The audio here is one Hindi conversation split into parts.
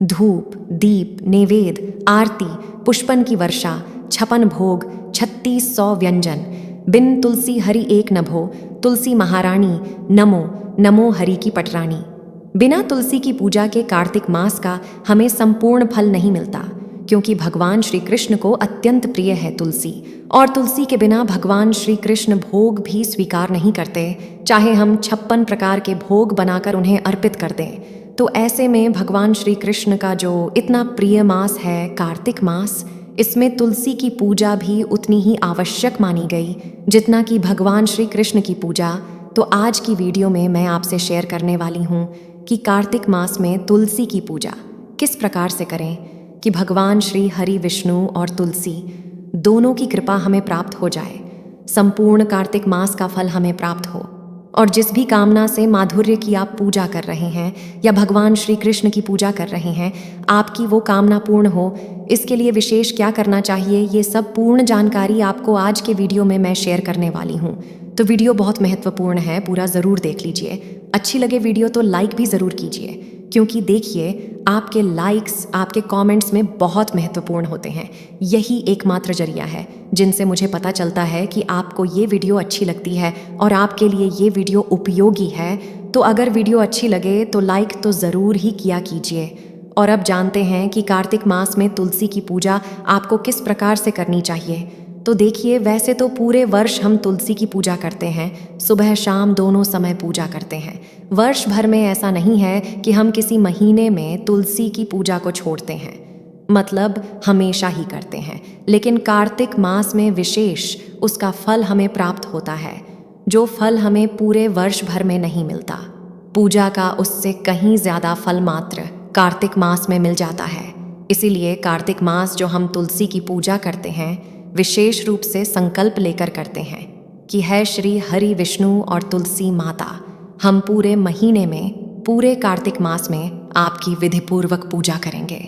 धूप, दीप, नैवेद्य, आरती, पुष्पन की वर्षा, 56 भोग, 3600 व्यंजन। बिन तुलसी हरि एक नभो, तुलसी महारानी, नमो नमो हरि की पटरानी। बिना तुलसी की पूजा के कार्तिक मास का हमें संपूर्ण फल नहीं मिलता, क्योंकि भगवान श्री कृष्ण को अत्यंत प्रिय है तुलसी, और तुलसी के बिना भगवान श्री कृष्ण भोग भी स्वीकार नहीं करते, चाहे हम 56 प्रकार के भोग बनाकर उन्हें अर्पित कर दें। तो ऐसे में भगवान श्री कृष्ण का जो इतना प्रिय मास है कार्तिक मास, इसमें तुलसी की पूजा भी उतनी ही आवश्यक मानी गई जितना कि भगवान श्री कृष्ण की पूजा। तो आज की वीडियो में मैं आपसे शेयर करने वाली हूँ कि कार्तिक मास में तुलसी की पूजा किस प्रकार से करें कि भगवान श्री हरि विष्णु और तुलसी दोनों की कृपा हमें प्राप्त हो जाए, संपूर्ण कार्तिक मास का फल हमें प्राप्त हो, और जिस भी कामना से माधुर्य की आप पूजा कर रहे हैं या भगवान श्री कृष्ण की पूजा कर रहे हैं, आपकी वो कामना पूर्ण हो। इसके लिए विशेष क्या करना चाहिए, ये सब पूर्ण जानकारी आपको आज के वीडियो में मैं शेयर करने वाली हूँ। तो वीडियो बहुत महत्वपूर्ण है, पूरा ज़रूर देख लीजिए। अच्छी लगे वीडियो तो लाइक भी ज़रूर कीजिए, क्योंकि देखिए आपके लाइक्स, आपके कमेंट्स में बहुत महत्वपूर्ण होते हैं। यही एकमात्र जरिया है जिनसे मुझे पता चलता है कि आपको ये वीडियो अच्छी लगती है और आपके लिए ये वीडियो उपयोगी है। तो अगर वीडियो अच्छी लगे तो लाइक तो ज़रूर ही किया कीजिए। और अब जानते हैं कि कार्तिक मास में तुलसी की पूजा आपको किस प्रकार से करनी चाहिए। तो देखिए, वैसे तो पूरे वर्ष हम तुलसी की पूजा करते हैं, सुबह शाम दोनों समय पूजा करते हैं। वर्ष भर में ऐसा नहीं है कि हम किसी महीने में तुलसी की पूजा को छोड़ते हैं, मतलब हमेशा ही करते हैं। लेकिन कार्तिक मास में विशेष उसका फल हमें प्राप्त होता है, जो फल हमें पूरे वर्ष भर में नहीं मिलता। पूजा का उससे कहीं ज़्यादा फल मात्र कार्तिक मास में मिल जाता है। इसीलिए कार्तिक मास जो हम तुलसी की पूजा करते हैं, विशेष रूप से संकल्प लेकर करते हैं कि है श्री हरि विष्णु और तुलसी माता, हम पूरे महीने में, पूरे कार्तिक मास में आपकी विधिपूर्वक पूजा करेंगे।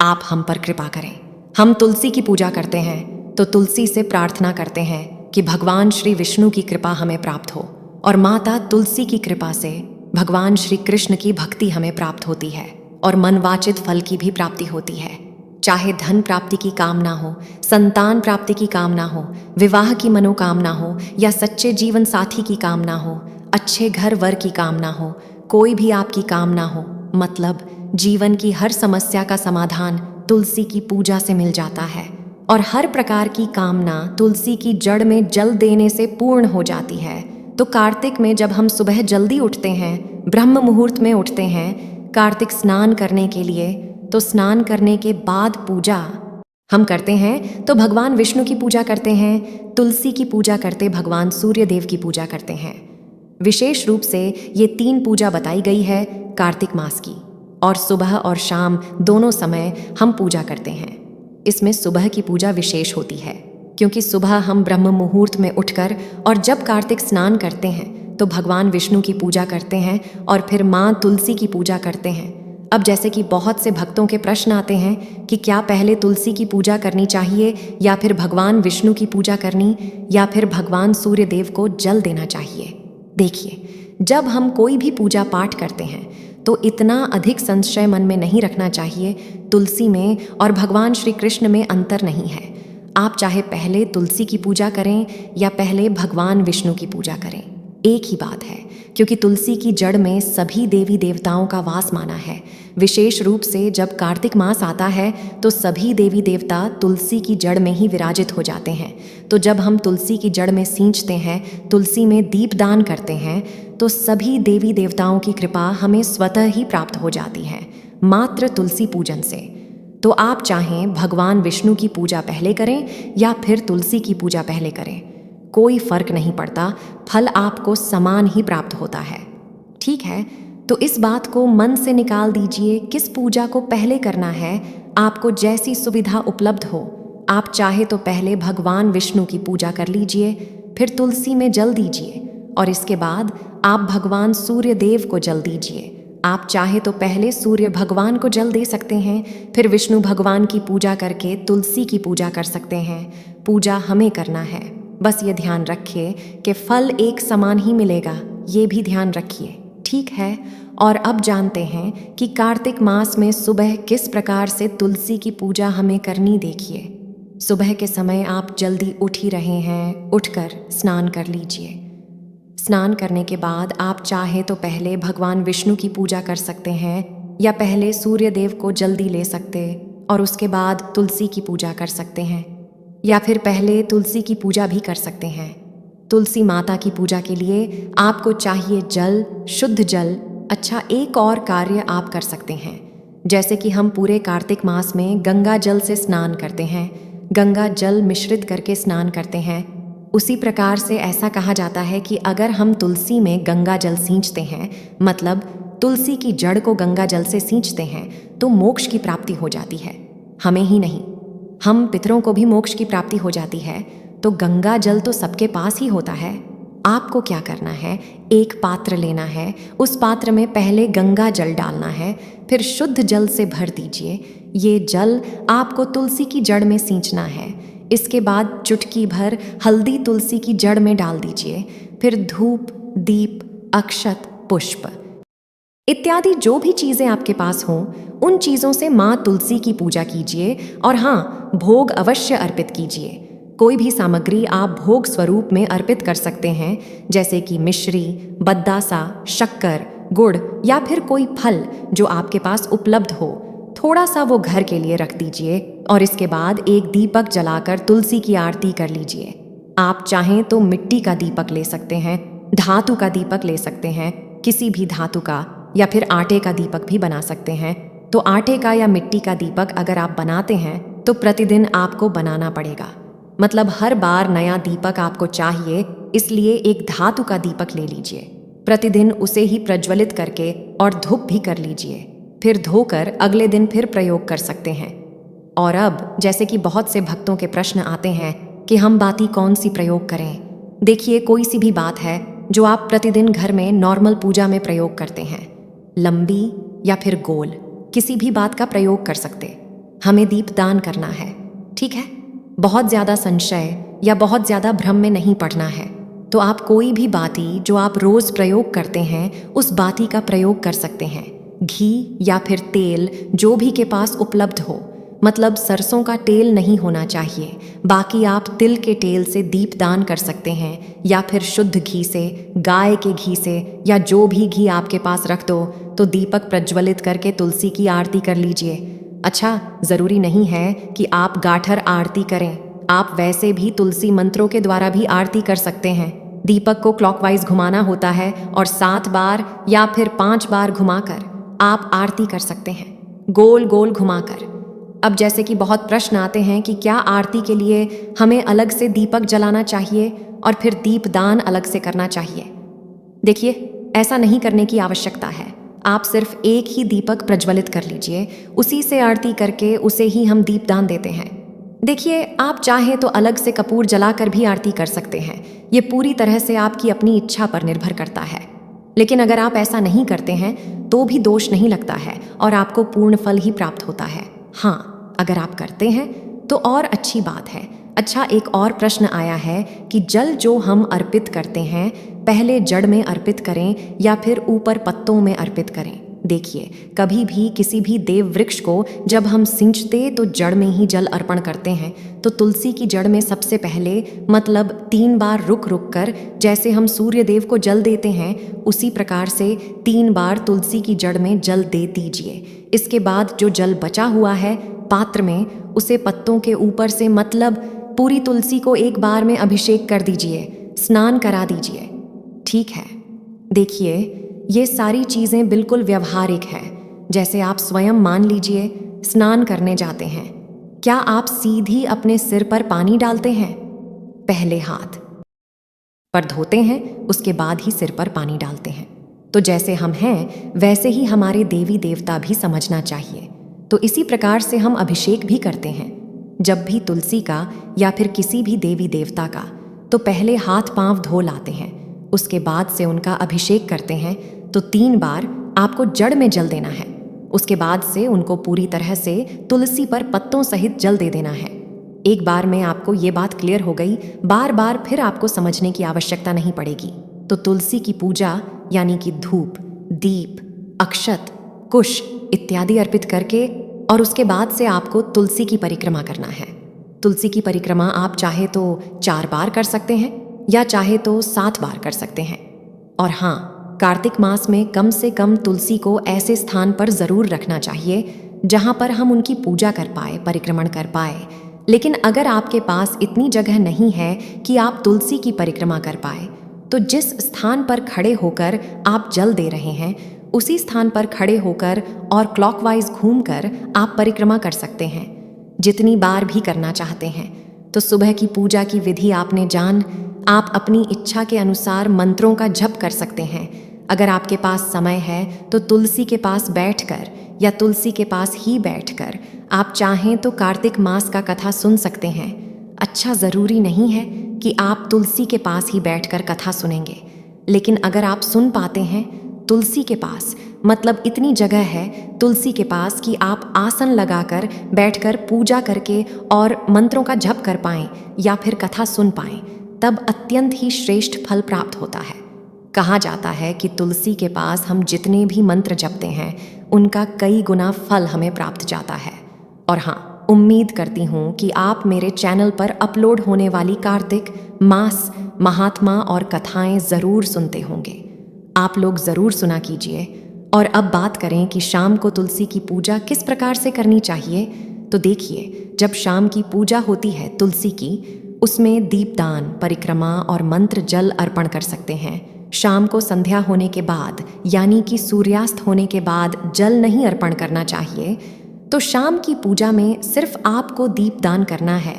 आप हम पर कृपा करें। हम तुलसी की पूजा करते हैं तो तुलसी से प्रार्थना करते हैं कि भगवान श्री विष्णु की कृपा हमें प्राप्त हो, और माता तुलसी की कृपा से भगवान श्री कृष्ण की भक्ति हमें प्राप्त होती है और मनवांचित फल की भी प्राप्ति होती है। चाहे धन प्राप्ति की कामना हो, संतान प्राप्ति की कामना हो, विवाह की मनोकामना हो, या सच्चे जीवन साथी की कामना हो, अच्छे घर वर की कामना हो, कोई भी आपकी कामना हो, मतलब जीवन की हर समस्या का समाधान तुलसी की पूजा से मिल जाता है। और हर प्रकार की कामना तुलसी की जड़ में जल देने से पूर्ण हो जाती है। तो कार्तिक में जब हम सुबह जल्दी उठते हैं, ब्रह्म मुहूर्त में उठते हैं कार्तिक स्नान करने के लिए, तो स्नान करने के बाद पूजा हम करते हैं तो भगवान विष्णु की पूजा करते हैं, तुलसी की पूजा करते भगवान सूर्य देव की पूजा करते हैं। विशेष रूप से ये 3 पूजा बताई गई है कार्तिक मास की, और सुबह और शाम दोनों समय हम पूजा करते हैं। इसमें सुबह की पूजा विशेष होती है, क्योंकि सुबह हम ब्रह्म मुहूर्त में उठकर और जब कार्तिक स्नान करते हैं तो भगवान विष्णु की पूजा करते हैं और फिर माँ तुलसी की पूजा करते हैं। अब जैसे कि बहुत से भक्तों के प्रश्न आते हैं कि क्या पहले तुलसी की पूजा करनी चाहिए या फिर भगवान विष्णु की पूजा करनी, या फिर भगवान सूर्य देव को जल देना चाहिए। देखिए, जब हम कोई भी पूजा पाठ करते हैं तो इतना अधिक संशय मन में नहीं रखना चाहिए। तुलसी में और भगवान श्री कृष्ण में अंतर नहीं है। आप चाहे पहले तुलसी की पूजा करें या पहले भगवान विष्णु की पूजा करें, एक ही बात है, क्योंकि तुलसी की जड़ में सभी देवी देवताओं का वास माना है। विशेष रूप से जब कार्तिक मास आता है तो सभी देवी देवता तुलसी की जड़ में ही विराजित हो जाते हैं। तो जब हम तुलसी की जड़ में सींचते हैं, तुलसी में दीपदान करते हैं, तो सभी देवी देवताओं की कृपा हमें स्वतः ही प्राप्त हो जाती है, मात्र तुलसी पूजन से। तो आप चाहें भगवान विष्णु की पूजा पहले करें या फिर तुलसी की पूजा पहले करें, कोई फर्क नहीं पड़ता, फल आपको समान ही प्राप्त होता है। ठीक है, तो इस बात को मन से निकाल दीजिए, किस पूजा को पहले करना है। आपको जैसी सुविधा उपलब्ध हो, आप चाहे तो पहले भगवान विष्णु की पूजा कर लीजिए, फिर तुलसी में जल दीजिए, और इसके बाद आप भगवान सूर्य देव को जल दीजिए। आप चाहे तो पहले सूर्य भगवान को जल दे सकते हैं, फिर विष्णु भगवान की पूजा करके तुलसी की पूजा कर सकते हैं। पूजा हमें करना है, बस ये ध्यान रखिए कि फल एक समान ही मिलेगा, ये भी ध्यान रखिए, ठीक है। और अब जानते हैं कि कार्तिक मास में सुबह किस प्रकार से तुलसी की पूजा हमें करनी। देखिए, सुबह के समय आप जल्दी उठ ही रहे हैं, उठकर स्नान कर लीजिए। स्नान करने के बाद आप चाहे तो पहले भगवान विष्णु की पूजा कर सकते हैं, या पहले सूर्य देव को जल्दी ले सकते और उसके बाद तुलसी की पूजा कर सकते हैं, या फिर पहले तुलसी की पूजा भी कर सकते हैं। तुलसी माता की पूजा के लिए आपको चाहिए जल, शुद्ध जल। अच्छा, एक और कार्य आप कर सकते हैं, जैसे कि हम पूरे कार्तिक मास में गंगा जल से स्नान करते हैं, गंगा जल मिश्रित करके स्नान करते हैं। उसी प्रकार से ऐसा कहा जाता है कि अगर हम तुलसी में गंगा जल सींचते हैं, मतलब तुलसी की जड़ को गंगा जल से सींचते हैं, तो मोक्ष की प्राप्ति हो जाती है। हमें ही नहीं, हम पितरों को भी मोक्ष की प्राप्ति हो जाती है। तो गंगा जल तो सबके पास ही होता है। आपको क्या करना है, एक पात्र लेना है, उस पात्र में पहले गंगा जल डालना है, फिर शुद्ध जल से भर दीजिए। ये जल आपको तुलसी की जड़ में सींचना है। इसके बाद चुटकी भर हल्दी तुलसी की जड़ में डाल दीजिए। फिर धूप, दीप, अक्षत, पुष्प इत्यादि जो भी चीज़ें आपके पास हों, उन चीज़ों से माँ तुलसी की पूजा कीजिए। और हाँ, भोग अवश्य अर्पित कीजिए। कोई भी सामग्री आप भोग स्वरूप में अर्पित कर सकते हैं, जैसे कि मिश्री, बद्दासा, शक्कर, गुड़ या फिर कोई फल जो आपके पास उपलब्ध हो। थोड़ा सा वो घर के लिए रख दीजिए और इसके बाद एक दीपक जलाकर तुलसी की आरती कर लीजिए। आप चाहें तो मिट्टी का दीपक ले सकते हैं, धातु का दीपक ले सकते हैं, किसी भी धातु का, या फिर आटे का दीपक भी बना सकते हैं। तो आटे का या मिट्टी का दीपक अगर आप बनाते हैं तो प्रतिदिन आपको बनाना पड़ेगा, मतलब हर बार नया दीपक आपको चाहिए। इसलिए एक धातु का दीपक ले लीजिए, प्रतिदिन उसे ही प्रज्वलित करके और धूप भी कर लीजिए, फिर धोकर अगले दिन फिर प्रयोग कर सकते हैं। और अब जैसे कि बहुत से भक्तों के प्रश्न आते हैं कि हम बाती कौन सी प्रयोग करें। देखिए, कोई सी भी बात है जो आप प्रतिदिन घर में नॉर्मल पूजा में प्रयोग करते हैं, लंबी या फिर गोल, किसी भी बात का प्रयोग कर सकते। हमें दीपदान करना है, ठीक है। बहुत ज़्यादा संशय या बहुत ज़्यादा भ्रम में नहीं पड़ना है। तो आप कोई भी बाती जो आप रोज़ प्रयोग करते हैं, उस बाती का प्रयोग कर सकते हैं। घी या फिर तेल जो भी के पास उपलब्ध हो, मतलब सरसों का तेल नहीं होना चाहिए। बाकी आप तिल के तेल से दीपदान कर सकते हैं, या फिर शुद्ध घी से, गाय के घी से, या जो भी घी आपके पास रख दो। तो दीपक प्रज्वलित करके तुलसी की आरती कर लीजिए। अच्छा, ज़रूरी नहीं है कि आप गाठर आरती करें, आप वैसे भी तुलसी मंत्रों के द्वारा भी आरती कर सकते हैं। दीपक को क्लॉकवाइज घुमाना होता है और 7 बार या फिर 5 बार घुमाकर आप आरती कर सकते हैं, गोल गोल घुमाकर। अब जैसे कि बहुत प्रश्न आते हैं कि क्या आरती के लिए हमें अलग से दीपक जलाना चाहिए और फिर दीपदान अलग से करना चाहिए। देखिए, ऐसा नहीं करने की आवश्यकता है। आप सिर्फ एक ही दीपक प्रज्वलित कर लीजिए, उसी से आरती करके उसे ही हम दीपदान देते हैं। देखिए, आप चाहें तो अलग से कपूर जलाकर भी आरती कर सकते हैं। ये पूरी तरह से आपकी अपनी इच्छा पर निर्भर करता है। लेकिन अगर आप ऐसा नहीं करते हैं तो भी दोष नहीं लगता है और आपको पूर्ण फल ही प्राप्त होता है। हाँ, अगर आप करते हैं तो और अच्छी बात है। अच्छा, एक और प्रश्न आया है कि जल जो हम अर्पित करते हैं, पहले जड़ में अर्पित करें या फिर ऊपर पत्तों में अर्पित करें। देखिए, कभी भी किसी भी देव वृक्ष को जब हम सींचते तो जड़ में ही जल अर्पण करते हैं। तो तुलसी की जड़ में सबसे पहले, मतलब 3 बार रुक रुक कर, जैसे हम सूर्य देव को जल देते हैं, उसी प्रकार से 3 बार तुलसी की जड़ में जल दे दीजिए। इसके बाद जो जल बचा हुआ है पात्र में, उसे पत्तों के ऊपर से, मतलब पूरी तुलसी को एक बार में अभिषेक कर दीजिए, स्नान करा दीजिए। ठीक है। देखिए, ये सारी चीज़ें बिल्कुल व्यवहारिक है। जैसे आप स्वयं मान लीजिए स्नान करने जाते हैं, क्या आप सीधी अपने सिर पर पानी डालते हैं? पहले हाथ पर धोते हैं, उसके बाद ही सिर पर पानी डालते हैं। तो जैसे हम हैं वैसे ही हमारे देवी देवता भी समझना चाहिए। तो इसी प्रकार से हम अभिषेक भी करते हैं। जब भी तुलसी का या फिर किसी भी देवी देवता का, तो पहले हाथ पांव धो लाते हैं, उसके बाद से उनका अभिषेक करते हैं। तो 3 बार आपको जड़ में जल देना है, उसके बाद से उनको पूरी तरह से तुलसी पर पत्तों सहित जल दे देना है। एक बार में आपको ये बात क्लियर हो गई, बार बार फिर आपको समझने की आवश्यकता नहीं पड़ेगी। तो तुलसी की पूजा यानी कि धूप, दीप, अक्षत, कुश इत्यादि अर्पित करके और उसके बाद से आपको तुलसी की परिक्रमा करना है। तुलसी की परिक्रमा आप चाहे तो 4 बार कर सकते हैं या चाहे तो 7 बार कर सकते हैं। और हाँ, कार्तिक मास में कम से कम तुलसी को ऐसे स्थान पर ज़रूर रखना चाहिए जहाँ पर हम उनकी पूजा कर पाए, परिक्रमण कर पाए। लेकिन अगर आपके पास इतनी जगह नहीं है कि आप तुलसी की परिक्रमा कर पाए, तो जिस स्थान पर खड़े होकर आप जल दे रहे हैं उसी स्थान पर खड़े होकर और क्लॉकवाइज घूमकर आप परिक्रमा कर सकते हैं, जितनी बार भी करना चाहते हैं। तो सुबह की पूजा की विधि आपने जान, आप अपनी इच्छा के अनुसार मंत्रों का जप कर सकते हैं। अगर आपके पास समय है तो तुलसी के पास बैठकर या तुलसी के पास ही बैठकर आप चाहें तो कार्तिक मास का कथा सुन सकते हैं। अच्छा, ज़रूरी नहीं है कि आप तुलसी के पास ही बैठकर कथा सुनेंगे, लेकिन अगर आप सुन पाते हैं तुलसी के पास, मतलब इतनी जगह है तुलसी के पास कि आप आसन लगाकर बैठकर पूजा करके और मंत्रों का जप कर पाएं या फिर कथा सुन पाएं, तब अत्यंत ही श्रेष्ठ फल प्राप्त होता है। कहा जाता है कि तुलसी के पास हम जितने भी मंत्र जपते हैं उनका कई गुना फल हमें प्राप्त जाता है। और हाँ, उम्मीद करती हूँ कि आप मेरे चैनल पर अपलोड होने वाली कार्तिक मास महात्मा और कथाएं ज़रूर सुनते होंगे। आप लोग ज़रूर सुना कीजिए। और अब बात करें कि शाम को तुलसी की पूजा किस प्रकार से करनी चाहिए, तो देखिए, जब शाम की पूजा होती है तुलसी की, उसमें दीपदान, परिक्रमा और मंत्र जल अर्पण कर सकते हैं। शाम को संध्या होने के बाद यानी कि सूर्यास्त होने के बाद जल नहीं अर्पण करना चाहिए। तो शाम की पूजा में सिर्फ आपको दीपदान करना है,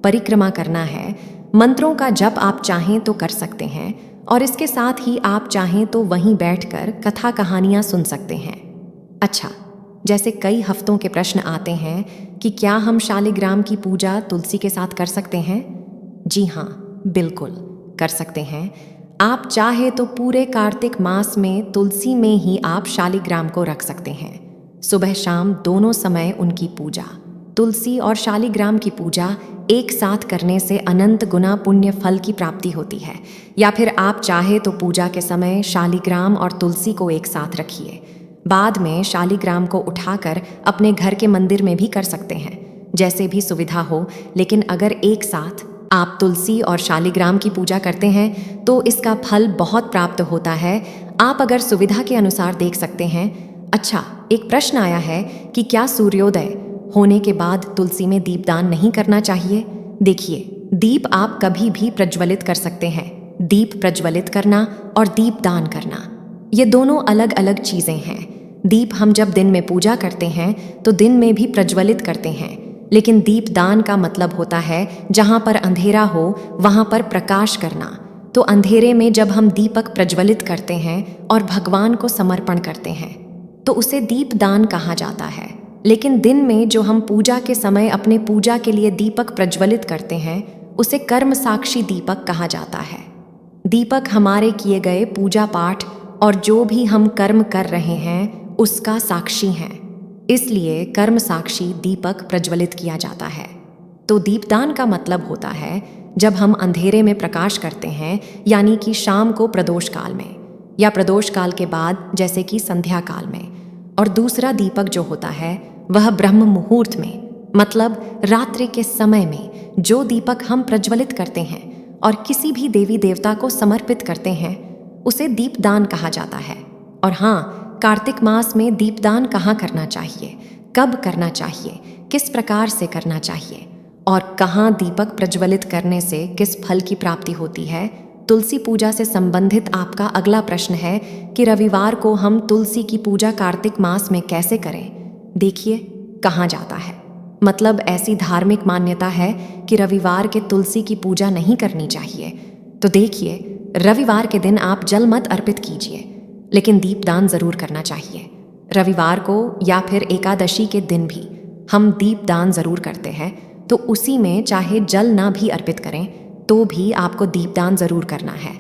परिक्रमा करना है, मंत्रों का जप आप चाहें तो कर सकते हैं और इसके साथ ही आप चाहें तो वहीं बैठकर कथा कहानियां सुन सकते हैं। अच्छा, जैसे कई हफ्तों के प्रश्न आते हैं कि क्या हम शालिग्राम की पूजा तुलसी के साथ कर सकते हैं? जी हाँ, बिल्कुल कर सकते हैं। आप चाहे तो पूरे कार्तिक मास में तुलसी में ही आप शालिग्राम को रख सकते हैं। सुबह शाम दोनों समय उनकी पूजा, तुलसी और शालिग्राम की पूजा एक साथ करने से अनंत गुना पुण्य फल की प्राप्ति होती है। या फिर आप चाहे तो पूजा के समय शालिग्राम और तुलसी को एक साथ रखिए, बाद में शालिग्राम को उठाकर अपने घर के मंदिर में भी कर सकते हैं, जैसे भी सुविधा हो। लेकिन अगर एक साथ आप तुलसी और शालिग्राम की पूजा करते हैं तो इसका फल बहुत प्राप्त होता है। आप अगर सुविधा के अनुसार देख सकते हैं। अच्छा, एक प्रश्न आया है कि क्या सूर्योदय होने के बाद तुलसी में दीपदान नहीं करना चाहिए? देखिए, दीप आप कभी भी प्रज्वलित कर सकते हैं। दीप प्रज्वलित करना और दीपदान करना ये दोनों अलग अलग चीज़ें हैं। दीप हम जब दिन में पूजा करते हैं तो दिन में भी प्रज्वलित करते हैं, लेकिन दीपदान का मतलब होता है जहाँ पर अंधेरा हो वहाँ पर प्रकाश करना। तो अंधेरे में जब हम दीपक प्रज्वलित करते हैं और भगवान को समर्पण करते हैं तो उसे दीपदान कहा जाता है। लेकिन दिन में जो हम पूजा के समय अपने पूजा के लिए दीपक प्रज्वलित करते हैं उसे कर्म साक्षी दीपक कहा जाता है। दीपक हमारे किए गए पूजा पाठ और जो भी हम कर्म कर रहे हैं उसका साक्षी हैं, इसलिए कर्म साक्षी दीपक प्रज्वलित किया जाता है। तो दीपदान का मतलब होता है जब हम अंधेरे में प्रकाश करते हैं, यानी कि शाम को प्रदोष काल में या प्रदोष काल के बाद जैसे कि संध्या काल में। और दूसरा दीपक जो होता है वह ब्रह्म मुहूर्त में, मतलब रात्रि के समय में जो दीपक हम प्रज्वलित करते हैं और किसी भी देवी देवता को समर्पित करते हैं उसे दीपदान कहा जाता है। और हाँ, कार्तिक मास में दीपदान कहाँ करना चाहिए, कब करना चाहिए, किस प्रकार से करना चाहिए और कहाँ दीपक प्रज्वलित करने से किस फल की प्राप्ति होती है, तुलसी पूजा से संबंधित आपका अगला प्रश्न है कि रविवार को हम तुलसी की पूजा कार्तिक मास में कैसे करें। देखिए, कहा जाता है, मतलब ऐसी धार्मिक मान्यता है कि रविवार के तुलसी की पूजा नहीं करनी चाहिए। तो देखिए, रविवार के दिन आप जल मत अर्पित कीजिए, लेकिन दीपदान जरूर करना चाहिए। रविवार को या फिर एकादशी के दिन भी हम दीपदान जरूर करते हैं, तो उसी में चाहे जल ना भी अर्पित करें तो भी आपको दीपदान जरूर करना है।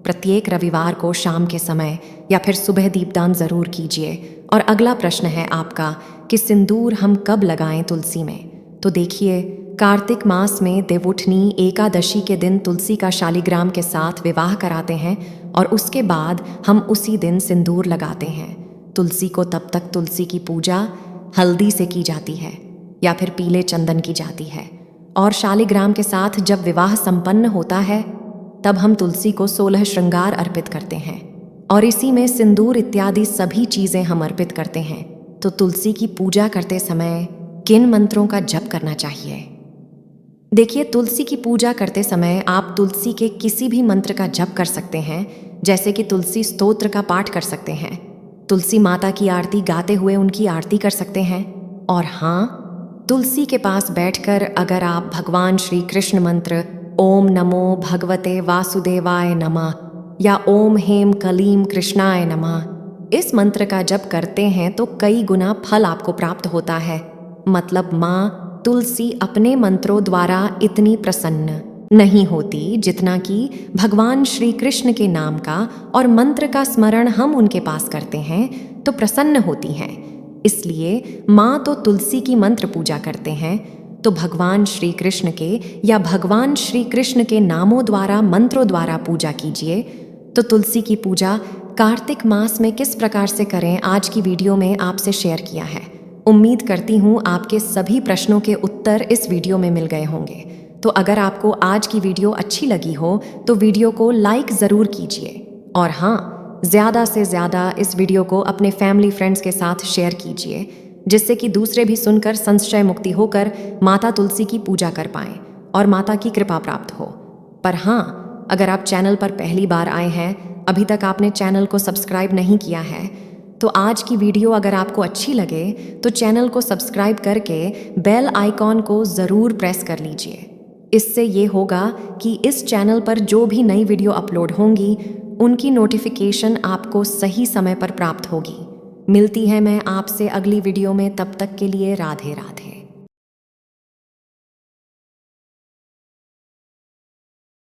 प्रत्येक रविवार को शाम के समय या फिर सुबह दीपदान जरूर कीजिए। और अगला प्रश्न है आपका कि सिंदूर हम कब लगाएं तुलसी में। तो देखिए, कार्तिक मास में देवउठनी एकादशी के दिन तुलसी का शालिग्राम के साथ विवाह कराते हैं और उसके बाद हम उसी दिन सिंदूर लगाते हैं। तुलसी को तब तक तुलसी की पूजा हल्दी से की जाती है या फिर पीले चंदन की जाती है, और शालिग्राम के साथ जब विवाह संपन्न होता है तब हम तुलसी को 16 श्रृंगार अर्पित करते हैं और इसी में सिंदूर इत्यादि सभी चीजें हम अर्पित करते हैं। तो तुलसी की पूजा करते समय किन मंत्रों का जप करना चाहिए? देखिए, तुलसी की पूजा करते समय आप तुलसी के किसी भी मंत्र का जप कर सकते हैं, जैसे कि तुलसी स्तोत्र का पाठ कर सकते हैं, तुलसी माता की आरती गाते हुए उनकी आरती कर सकते हैं, और हाँ, तुलसी के पास बैठकर अगर आप भगवान श्री कृष्ण मंत्र ओम नमो भगवते वासुदेवाय नमः या ओम हेम कलीम कृष्णाय नमः इस मंत्र का जप करते हैं तो कई गुना फल आपको प्राप्त होता है। मतलब माँ तुलसी अपने मंत्रों द्वारा इतनी प्रसन्न नहीं होती जितना कि भगवान श्री कृष्ण के नाम का और मंत्र का स्मरण हम उनके पास करते हैं तो प्रसन्न होती हैं। इसलिए माँ तो तुलसी की मंत्र पूजा करते हैं, तो भगवान श्री कृष्ण के या भगवान श्री कृष्ण के नामों द्वारा मंत्रों द्वारा पूजा कीजिए। तो तुलसी की पूजा कार्तिक मास में किस प्रकार से करें, आज की वीडियो में आपसे शेयर किया है। उम्मीद करती हूँ आपके सभी प्रश्नों के उत्तर इस वीडियो में मिल गए होंगे। तो अगर आपको आज की वीडियो अच्छी लगी हो तो वीडियो को लाइक ज़रूर कीजिए, और हाँ, ज़्यादा से ज़्यादा इस वीडियो को अपने फैमिली फ्रेंड्स के साथ शेयर कीजिए, जिससे कि दूसरे भी सुनकर संशय मुक्ति होकर माता तुलसी की पूजा कर पाएं और माता की कृपा प्राप्त हो। पर हाँ, अगर आप चैनल पर पहली बार आए हैं, अभी तक आपने चैनल को सब्सक्राइब नहीं किया है, तो आज की वीडियो अगर आपको अच्छी लगे तो चैनल को सब्सक्राइब करके बेल आइकॉन को ज़रूर प्रेस कर लीजिए। इससे ये होगा कि इस चैनल पर जो भी नई वीडियो अपलोड होंगी उनकी नोटिफिकेशन आपको सही समय पर प्राप्त होगी। मिलती है मैं आपसे अगली वीडियो में, तब तक के लिए राधे राधे।